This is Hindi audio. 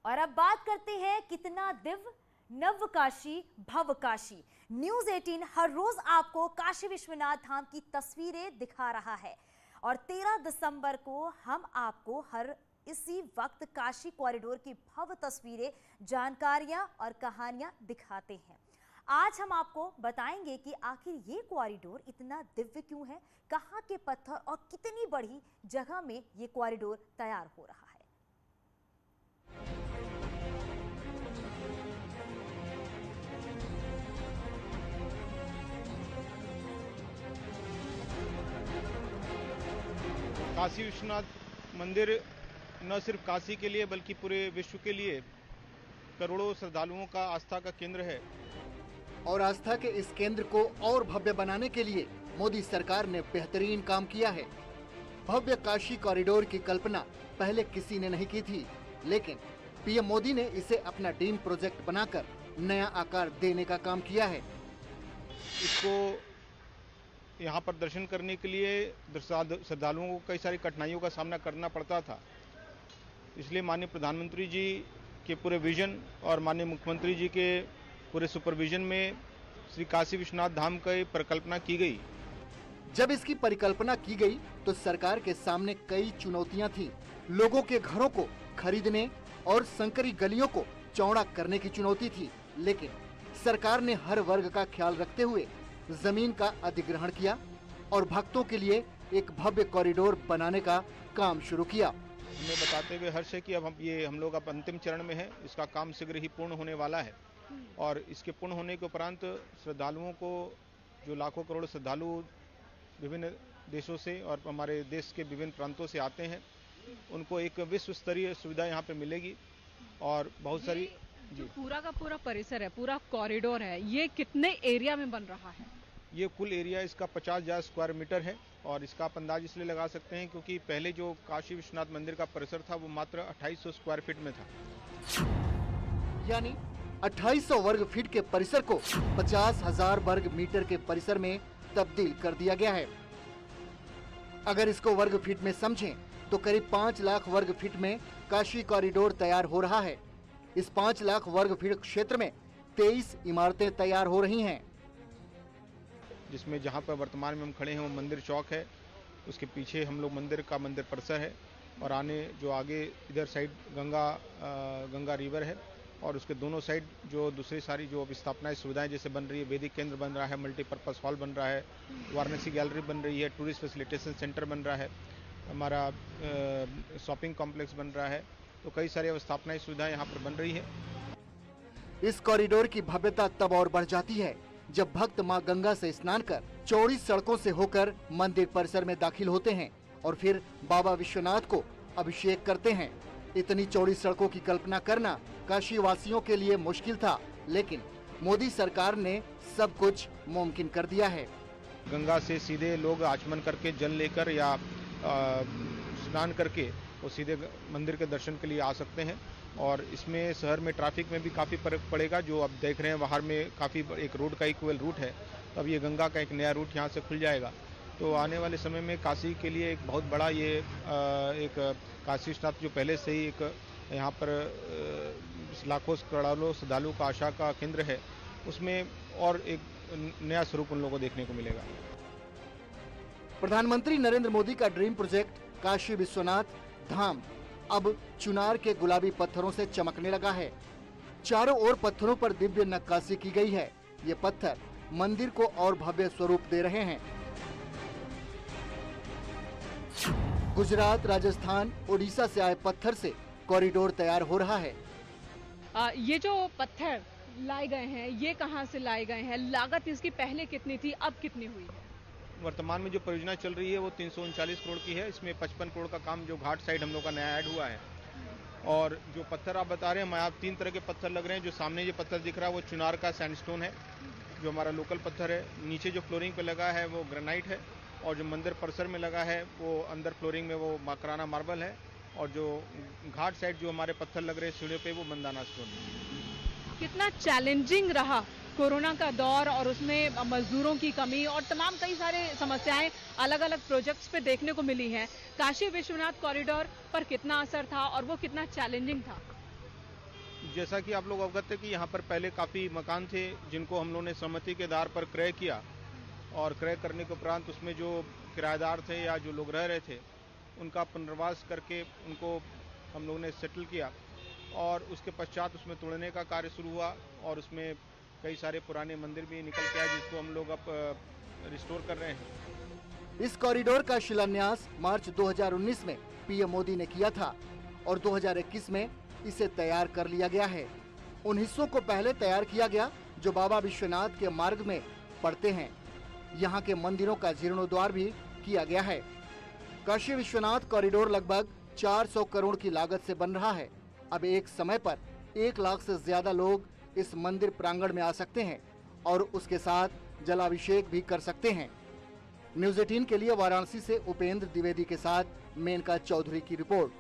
और अब बात करते हैं कितना दिव्य नव काशी भव काशी। न्यूज 18 हर रोज आपको काशी विश्वनाथ धाम की तस्वीरें दिखा रहा है और 13 दिसंबर को हम आपको हर इसी वक्त काशी कॉरिडोर की भव्य तस्वीरें, जानकारियां और कहानियां दिखाते हैं। आज हम आपको बताएंगे कि आखिर ये कॉरिडोर इतना दिव्य क्यों है, कहां के पत्थर और कितनी बड़ी जगह में ये कॉरिडोर तैयार हो रहा है। काशी विश्वनाथ मंदिर न सिर्फ काशी के लिए बल्कि पूरे विश्व के लिए करोड़ों श्रद्धालुओं का आस्था का केंद्र है। और आस्था के इस केंद्र को और भव्य बनाने के लिए मोदी सरकार ने बेहतरीन काम किया है। भव्य काशी कॉरिडोर की कल्पना पहले किसी ने नहीं की थी, लेकिन पीएम मोदी ने इसे अपना ड्रीम प्रोजेक्ट बनाकर नया आकार देने का काम किया है। इसको यहाँ पर दर्शन करने के लिए श्रद्धालुओं को कई सारी कठिनाइयों का सामना करना पड़ता था, इसलिए माननीय प्रधानमंत्री जी के पूरे विजन और माननीय मुख्यमंत्री जी के पूरे सुपरविजन में श्री काशी विश्वनाथ धाम की परिकल्पना की गई। जब इसकी परिकल्पना की गई तो सरकार के सामने कई चुनौतियां थी। लोगों के घरों को खरीदने और संकरी गलियों को चौड़ा करने की चुनौती थी, लेकिन सरकार ने हर वर्ग का ख्याल रखते हुए जमीन का अधिग्रहण किया और भक्तों के लिए एक भव्य कॉरिडोर बनाने का काम शुरू किया। हमें बताते हुए हर्ष है कि अब हम लोग अब अंतिम चरण में है। इसका काम शीघ्र ही पूर्ण होने वाला है और इसके पूर्ण होने के उपरांत श्रद्धालुओं को, जो लाखों करोड़ श्रद्धालु विभिन्न देशों से और हमारे देश के विभिन्न प्रांतों से आते हैं, उनको एक विश्व स्तरीय सुविधा यहाँ पे मिलेगी। और बहुत सारी जो पूरा का पूरा परिसर है, पूरा कॉरिडोर है, ये कितने एरिया में बन रहा है? ये कुल एरिया इसका 50,000 स्क्वायर मीटर है और इसका आप अंदाज इसलिए लगा सकते हैं क्योंकि पहले जो काशी विश्वनाथ मंदिर का परिसर था वो मात्र 2800 स्क्वायर फीट में था। यानी 2800 वर्ग फीट के परिसर को 50,000 वर्ग मीटर के परिसर में तब्दील कर दिया गया है। अगर इसको वर्ग फीट में समझें तो करीब 5 लाख वर्ग फीट में काशी कॉरिडोर तैयार हो रहा है। इस 5 लाख वर्ग फीट क्षेत्र में 23 इमारतें तैयार हो रही हैं, जिसमें जहां पर वर्तमान में हम खड़े हैं वो मंदिर चौक है, उसके पीछे हम लोग मंदिर परिसर है और जो आगे इधर साइड गंगा रिवर है और उसके दोनों साइड जो दूसरी सारी जो स्थापनाएं सुविधाएं जैसे बन रही है, वैदिक केंद्र बन रहा है, मल्टीपर्पज हॉल बन रहा है, वाराणसी गैलरी बन रही है, टूरिस्ट फैसिलिटेशन सेंटर बन रहा है, हमारा शॉपिंग कॉम्प्लेक्स बन रहा है, तो कई सारी अवस्थापनाएं सुविधाएं यहाँ पर बन रही है। इस कॉरिडोर की भव्यता तब और बढ़ जाती है जब भक्त मां गंगा से स्नान कर चौड़ी सड़कों से होकर मंदिर परिसर में दाखिल होते हैं और फिर बाबा विश्वनाथ को अभिषेक करते हैं। इतनी चौड़ी सड़कों की कल्पना करना काशी वासियों के लिए मुश्किल था, लेकिन मोदी सरकार ने सब कुछ मुमकिन कर दिया है। गंगा से सीधे लोग आचमन करके जल लेकर या स्नान करके वो सीधे मंदिर के दर्शन के लिए आ सकते हैं और इसमें शहर में ट्रैफिक में भी काफ़ी फर्क पड़ेगा। जो अब देख रहे हैं बाहर में काफ़ी एक रोड का इक्वल रूट है, अब ये गंगा का एक नया रूट यहाँ से खुल जाएगा, तो आने वाले समय में काशी के लिए एक बहुत बड़ा ये एक काशी विश्वनाथ जो पहले से ही एक यहाँ पर लाखों करोड़ों श्रद्धालुओं का आशा का केंद्र है, उसमें और एक नया स्वरूप उन लोगों को देखने को मिलेगा। प्रधानमंत्री नरेंद्र मोदी का ड्रीम प्रोजेक्ट काशी विश्वनाथ धाम अब चुनार के गुलाबी पत्थरों से चमकने लगा है। चारों ओर पत्थरों पर दिव्य नक्काशी की गई है। ये पत्थर मंदिर को और भव्य स्वरूप दे रहे हैं। गुजरात, राजस्थान, ओडिशा से आए पत्थर से कॉरिडोर तैयार हो रहा है। ये जो पत्थर लाए गए हैं, ये कहाँ से लाए गए हैं? लागत इसकी पहले कितनी थी, अब कितनी हुई है? वर्तमान में जो परियोजना चल रही है वो 339 करोड़ की है। इसमें 55 करोड़ का काम जो घाट साइड हम लोग का नया ऐड हुआ है। और जो पत्थर आप बता रहे हैं, आप 3 तरह के पत्थर लग रहे हैं। जो सामने ये पत्थर दिख रहा है वो चुनार का सैंडस्टोन है, जो हमारा लोकल पत्थर है। नीचे जो फ्लोरिंग पे लगा है वो ग्रेनाइट है और जो मंदिर परिसर में लगा है वो अंदर फ्लोरिंग में वो मकराना मार्बल है और जो घाट साइड जो हमारे पत्थर लग रहे हैं सीढ़ियों पे वो मंदाना स्टोन है। कितना चैलेंजिंग रहा कोरोना का दौर और उसमें मजदूरों की कमी और तमाम कई सारे समस्याएं अलग अलग प्रोजेक्ट्स पे देखने को मिली हैं। काशी विश्वनाथ कॉरिडोर पर कितना असर था और वो कितना चैलेंजिंग था? जैसा कि आप लोग अवगत है कि यहाँ पर पहले काफ़ी मकान थे जिनको हम लोगों ने सहमति के आधार पर क्रय किया, और क्रय करने के उपरांत उसमें जो किराएदार थे या जो लोग रह रहे थे उनका पुनर्वास करके उनको हम लोगों ने सेटल किया, और उसके पश्चात उसमें तोड़ने का कार्य शुरू हुआ और उसमें कई सारे पुराने मंदिर भी निकल के आए जिसको हम लोग अब रिस्टोर कर रहे हैं। इस कॉरिडोर का शिलान्यास मार्च 2019 में पीएम मोदी ने किया था और 2021 में इसे तैयार कर लिया गया है। उन हिस्सों को पहले तैयार किया गया जो बाबा विश्वनाथ के मार्ग में पड़ते हैं। यहाँ के मंदिरों का जीर्णोद्धार भी किया गया है। काशी विश्वनाथ कॉरिडोर लगभग 400 करोड़ की लागत से बन रहा है। अब एक समय पर 1 लाख से ज्यादा लोग इस मंदिर प्रांगण में आ सकते हैं और उसके साथ जलाभिषेक भी कर सकते हैं। न्यूज़ 18 के लिए वाराणसी से उपेंद्र द्विवेदी के साथ मेनका चौधरी की रिपोर्ट।